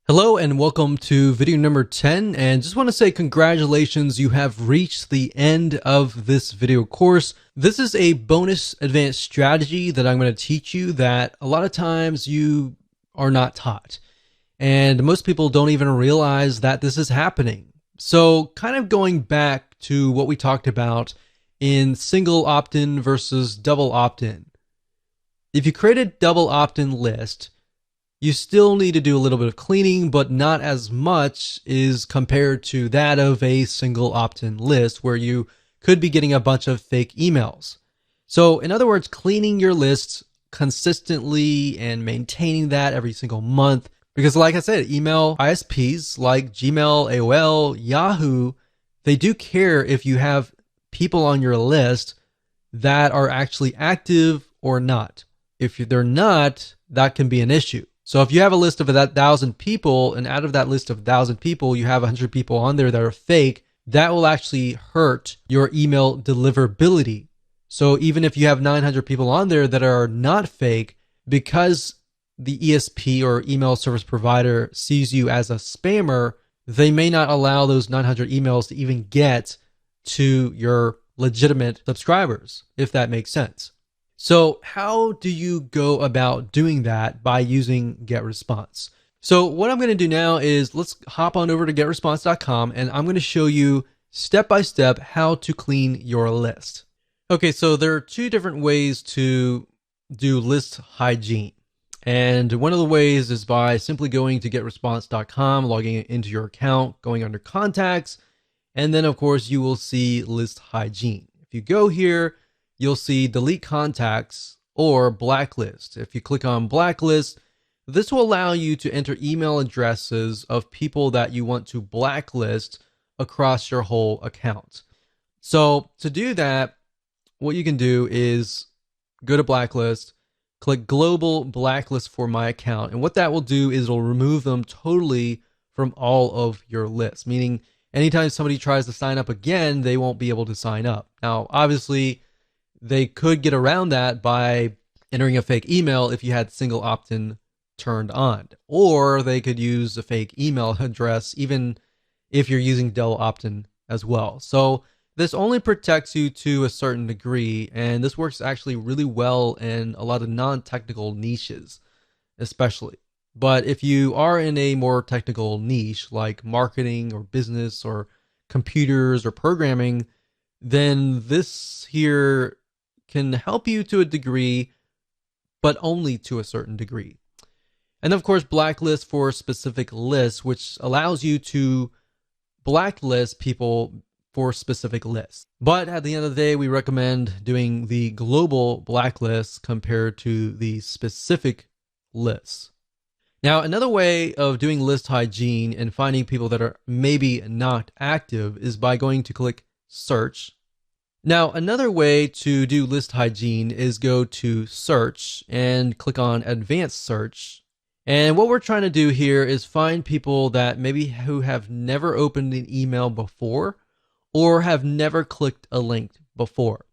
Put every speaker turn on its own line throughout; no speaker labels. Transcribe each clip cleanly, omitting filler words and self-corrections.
Hello and welcome to video number 10, and just want to say congratulations, you have reached the end of this video course. This is a bonus advanced strategy that I'm going to teach you that a lot of times you are not taught, and most people don't even realize that this is happening. So kind of going back to what we talked about in single opt-in versus double opt-in. If you create a double opt-in list, you still need to do a little bit of cleaning, but not as much is compared to that of a single opt-in list where you could be getting a bunch of fake emails. So in other words, cleaning your lists consistently and maintaining that every single month. Because like I said, email ISPs like Gmail, AOL, Yahoo, they do care if you have people on your list that are actually active or not. If they're not, that can be an issue. So if you have a list of 1,000 people, and out of that list of 1,000 people, you have 100 people on there that are fake, that will actually hurt your email deliverability. So even if you have 900 people on there that are not fake, because the ESP or email service provider sees you as a spammer, they may not allow those 900 emails to even get to your legitimate subscribers, if that makes sense. So how do you go about doing that by using GetResponse? So what I'm going to do now is let's hop on over to getresponse.com, and I'm going to show you step by step how to clean your list. Okay, so there are two different ways to do list hygiene. And one of the ways is by simply going to getresponse.com, logging into your account, going under contacts, and then of course you will see list hygiene. If you go here, you'll see delete contacts or blacklist. If you click on blacklist, this will allow you to enter email addresses of people that you want to blacklist across your whole account. So to do that, what you can do is go to blacklist, click global blacklist for my account. And what that will do is it'll remove them totally from all of your lists, meaning anytime somebody tries to sign up again, they won't be able to sign up. Now, obviously, they could get around that by entering a fake email if you had single opt-in turned on, or they could use a fake email address even if you're using double opt-in as well. So this only protects you to a certain degree, and this works actually really well in a lot of non-technical niches, especially. But if you are in a more technical niche like marketing or business or computers or programming, then this here can help you to a degree, but only to a certain degree. And of course, blacklist for specific lists, which allows you to blacklist people for specific lists. But at the end of the day, we recommend doing the global blacklist compared to the specific lists. Now, another way of doing list hygiene and finding people that are maybe not active is by going to click search. Now, another way to do list hygiene is go to search and click on advanced search. And what we're trying to do here is find people that maybe who have never opened an email before or have never clicked a link before.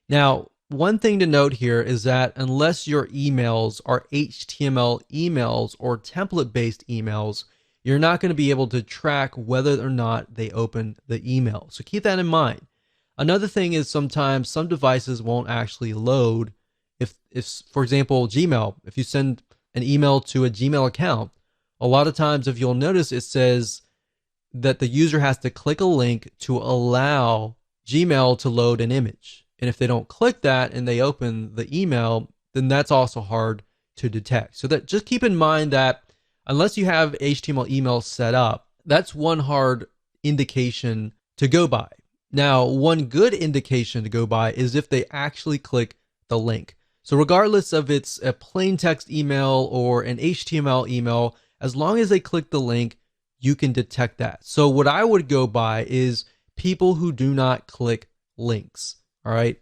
Now, one thing to note here is that unless your emails are HTML emails or template-based emails, you're not going to be able to track whether or not they open the email. So keep that in mind. Another thing is sometimes some devices won't actually load. If for example, Gmail, if you send an email to a Gmail account, a lot of times if you'll notice it says that the user has to click a link to allow Gmail to load an image. And if they don't click that and they open the email, then that's also hard to detect. So that just keep in mind that unless you have HTML email set up, that's one hard indication to go by. Now, one good indication to go by is if they actually click the link. So regardless of it's a plain text email or an HTML email, as long as they click the link, you can detect that. So what I would go by is people who do not click links. All right.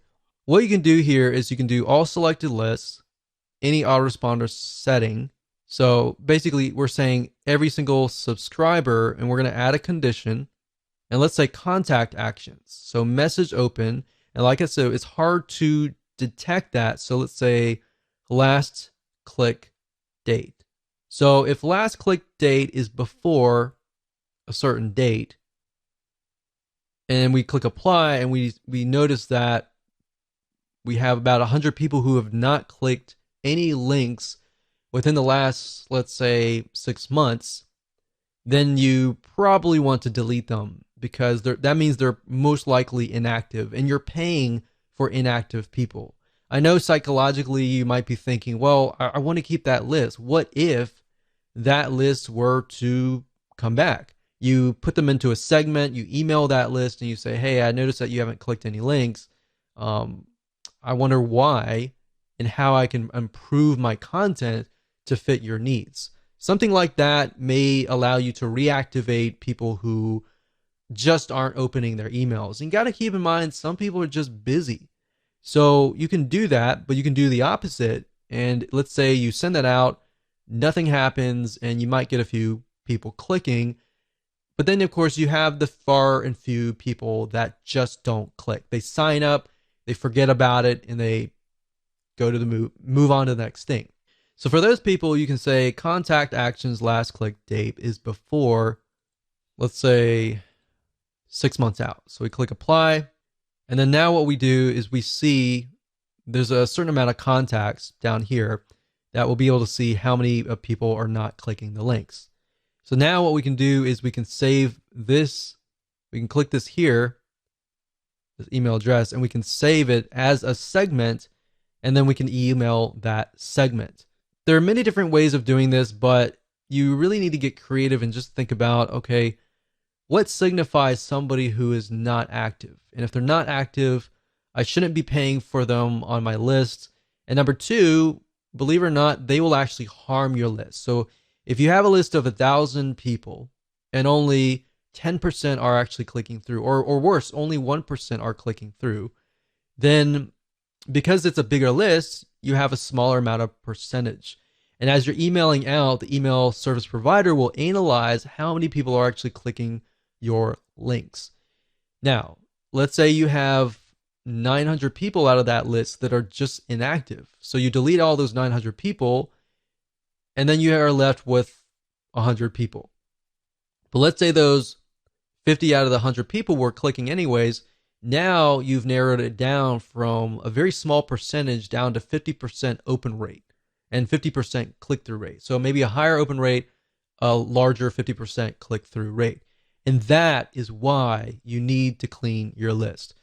What you can do here is you can do all selected lists, any autoresponder setting. So basically we're saying every single subscriber, and we're going to add a condition. And let's say contact actions. So message open. And like I said, it's hard to detect that. So let's say last click date. So if last click date is before a certain date, and we click apply, and we notice that we have about 100 people who have not clicked any links within the last, let's say, 6 months, then you probably want to delete them because that means they're most likely inactive and you're paying for inactive people. I know psychologically you might be thinking, well, I want to keep that list. What if that list were to come back? You put them into a segment, you email that list, and you say, hey, I noticed that you haven't clicked any links. I wonder why and how I can improve my content to fit your needs. Something like that may allow you to reactivate people who just aren't opening their emails. And you got to keep in mind, some people are just busy. So you can do that, but you can do the opposite. And let's say you send that out, nothing happens, and you might get a few people clicking. But then, of course, you have the far and few people that just don't click. They sign up, they forget about it, and they go to the move on to the next thing. So for those people, you can say contact actions last click date is before, let's say, 6 months out. So we click apply. And then now what we do is we see there's a certain amount of contacts down here that we'll be able to see how many people are not clicking the links. So now what we can do is we can save this. We can click this here, this email address, and we can save it as a segment, and then we can email that segment. There are many different ways of doing this, but you really need to get creative and just think about, okay, what signifies somebody who is not active? And if they're not active, I shouldn't be paying for them on my list. And number two, believe it or not, they will actually harm your list. So if you have a list of 1,000 people and only 10% are actually clicking through, or worse, only 1% are clicking through, then because it's a bigger list, you have a smaller amount of percentage. And as you're emailing out, the email service provider will analyze how many people are actually clicking your links. Now, let's say you have 900 people out of that list that are just inactive. So you delete all those 900 people, and then you are left with 100 people. But let's say those 50 out of the 100 people were clicking anyways. Now you've narrowed it down from a very small percentage down to 50% open rate and 50% click-through rate. So maybe a higher open rate, a larger 50% click-through rate. And that is why you need to clean your list.